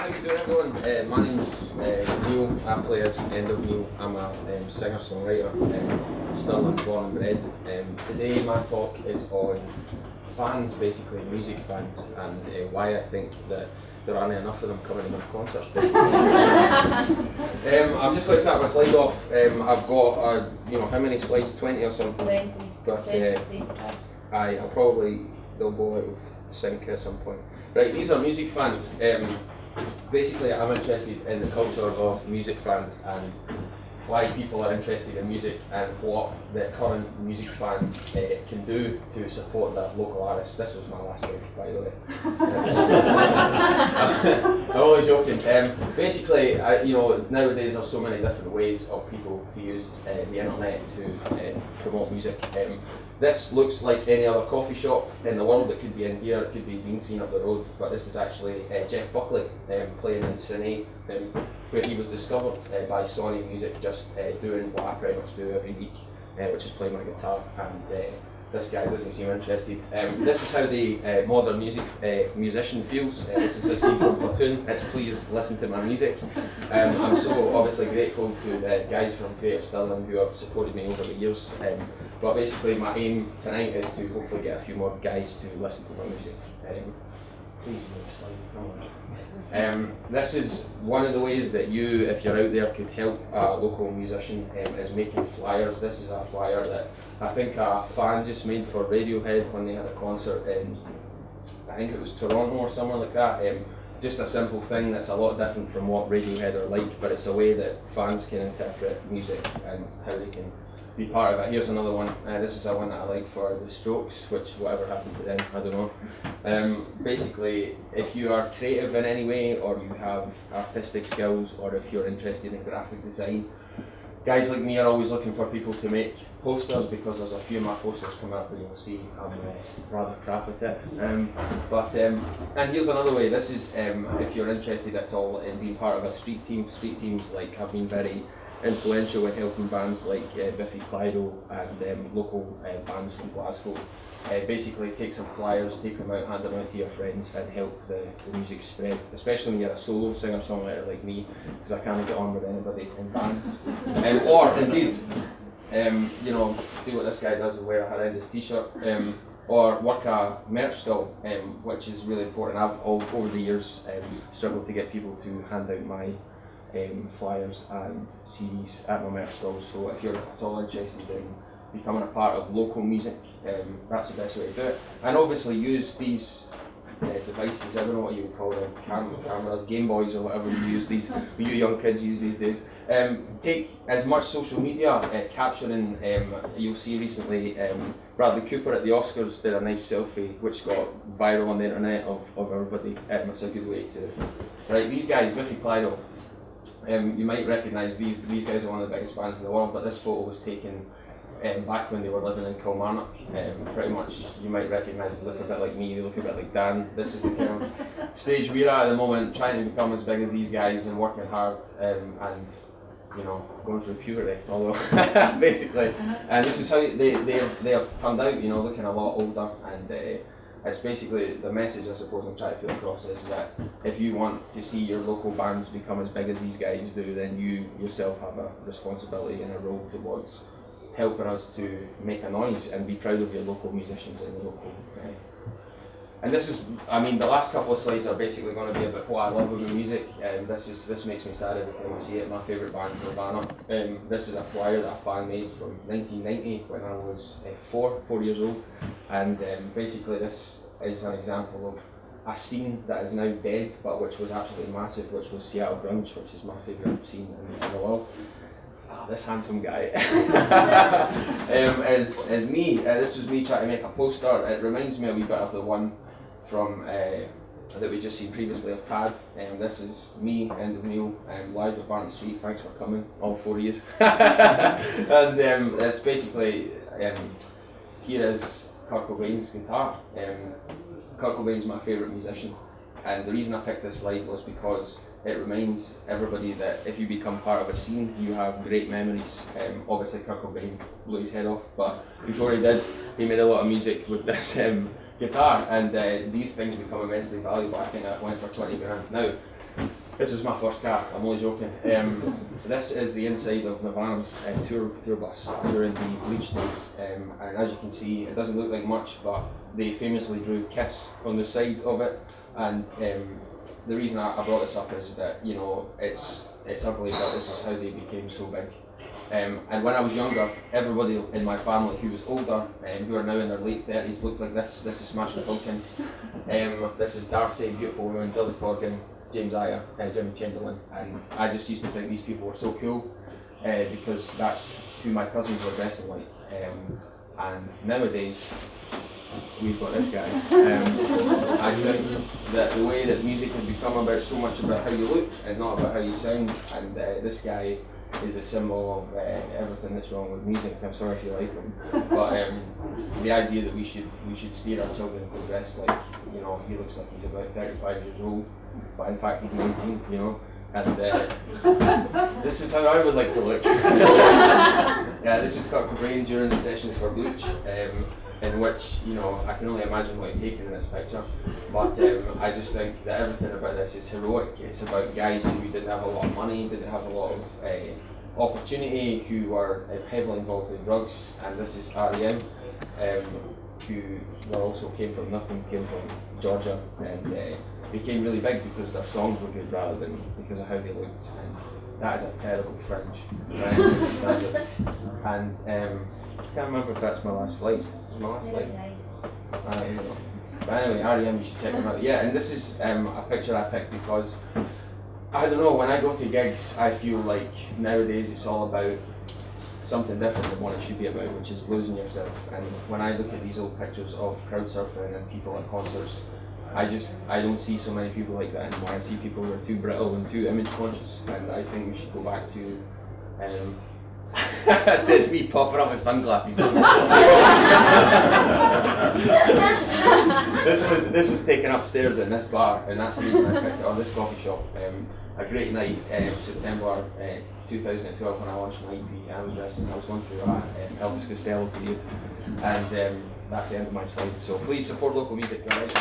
How you doing, everyone? My name's Neil. I play as End of Neil. I'm a singer-songwriter, Stirling born and bred. Today my talk is on fans, basically music fans, and why I think that there aren't enough of them coming to my concerts. I'm just going to start my slide off. I've got, how many slides? 20 or something. 20. But I'll probably they'll go out of sync at some point. Right, these are music fans. Basically, I'm interested in the culture of music fans and why people are interested in music and what the current music fan can do to support their local artists. This was my last slide, by the way. I'm only joking. Basically, nowadays there's so many different ways of people to use the internet to promote music. This looks like any other coffee shop in the world. It could be in here, it could be being seen up the road, but this is actually Jeff Buckley playing in Sydney, where he was discovered by Sony Music, just doing what I pretty much do every week, which is play my guitar, and this guy doesn't seem interested. This is how the modern musician feels. This is a scene from Platoon. It's please listen to my music. I'm so obviously grateful to the guys from Creative Stirling who have supported me over the years. But basically my aim tonight is to hopefully get a few more guys to listen to my music. Please move slide. This is one of the ways that you, if you're out there, could help a local musician, is making flyers. This is a flyer that I think a fan just made for Radiohead when they had a concert in, I think it was Toronto or somewhere like that. Just a simple thing that's a lot different from what Radiohead are like, but it's a way that fans can interpret music and how they can be part of it. Here's another one. This is a one that I like for the Strokes, which whatever happened to them, I don't know. Basically, if you are creative in any way, or you have artistic skills, or if you're interested in graphic design, guys like me are always looking for people to make posters, because there's a few of my posters coming up and you'll see I'm rather crap at it. And here's another way. This is if you're interested at all in being part of a street team. Street teams have been very influential in helping bands like Biffy Clyro and local bands from Glasgow. Basically take some flyers, take them out, hand them out to your friends and help the music spread, especially when you're a solo singer-songwriter like me, because I can't get on with anybody in bands. Or indeed, do what this guy does and wear a horrendous t-shirt, or work a merch stall, which is really important. I've over the years struggled to get people to hand out my flyers and CDs at my merch stalls, so if you're at all interested in becoming a part of local music, that's the best way to do it. And obviously use these devices, I don't know what you would call them, cameras, Game Boys or whatever you use these, you young kids use these days. Take as much social media, capturing, you'll see recently Bradley Cooper at the Oscars did a nice selfie which got viral on the internet of everybody. It's a good way to, right, these guys, Biffy Clyro, you might recognise these guys are one of the biggest bands in the world, but this photo was taken back when they were living in Kilmarnock. Pretty much you might recognise they look a bit like me, they look a bit like Dan. This is the kind of stage we're at the moment, trying to become as big as these guys and working hard and going through puberty, although basically. And this is how they have turned out, looking a lot older, and it's basically the message I suppose I'm trying to put across is that if you want to see your local bands become as big as these guys do, then you yourself have a responsibility and a role towards helping us to make a noise and be proud of your local musicians and your local. And this is, the last couple of slides are basically going to be about what I love about music. This makes me sad every time I see it. My favourite band is Nirvana. This is a flyer that a fan made from 1990 when I was 4 years old. And basically this is an example of a scene that is now dead, but which was absolutely massive, which was Seattle Grunge, which is my favourite scene in the world. This handsome guy is me. This was me trying to make a poster. It reminds me a wee bit of the one from that we just seen previously of Pad. This is me, End of Neil, live at Barnett Street. Thanks for coming, all 4 years. And it's basically, here is Kurt Cobain's guitar. Kurt Cobain's my favourite musician, and the reason I picked this slide was because it reminds everybody that if you become part of a scene, you have great memories. Obviously Kurt Cobain blew his head off, but before he did, he made a lot of music with this guitar, and these things become immensely valuable. I think that went for 20 grand. Now, This is my first car, I'm only joking. This is the inside of Nirvana's tour bus during the Bleach days. And as you can see, it doesn't look like much, but they famously drew Kiss on the side of it. And the reason I brought this up is that, you know, it's unbelievable. This is how they became so big. And when I was younger, everybody in my family who was older, who are now in their late 30s, looked like this. This is Smashing Pumpkins. This is Darcy, Beautiful Woman, Billy Corgan, James Iyer, Jimmy Chamberlain. And I just used to think these people were so cool because that's who my cousins were dressing like. And nowadays, we've got this guy. I think that the way that music has become about so much about how you look and not about how you sound, and this guy is a symbol of everything that's wrong with music. I'm sorry if you like him, but the idea that we should steer our children to dress like, you know, he looks like he's about 35 years old, but in fact he's 19, you know, and this is how I would like to look. Yeah, this is Kurt Cobain during the sessions for Bleach, in which, you know, I can only imagine what he's taken in this picture, but I just think that everything about this is heroic. It's about guys who didn't have a lot of money, didn't have a lot of opportunity, who were heavily involved in drugs, and this is R.E.M., who also came from nothing, came from Georgia, and became really big because their songs were good rather than because of how they looked, and that is a terrible fringe, right? And I can't remember if that's my last slide. Is my last slide? I don't know. But anyway, R.E.M., you should check them out. Yeah, and this is a picture I picked because, I don't know, when I go to gigs, I feel like nowadays it's all about something different than what it should be about, which is losing yourself. And when I look at these old pictures of crowd surfing and people at concerts, I don't see so many people like that anymore. I see people who are too brittle and too image conscious, and I think we should go back to it says me popping up my sunglasses. This was taken upstairs in this bar, and that's the reason I picked it, or this coffee shop. A great night, September 2012, when I launched my EP. I was going through Elvis Costello period, and that's the end of my slide. So please support local music. Right?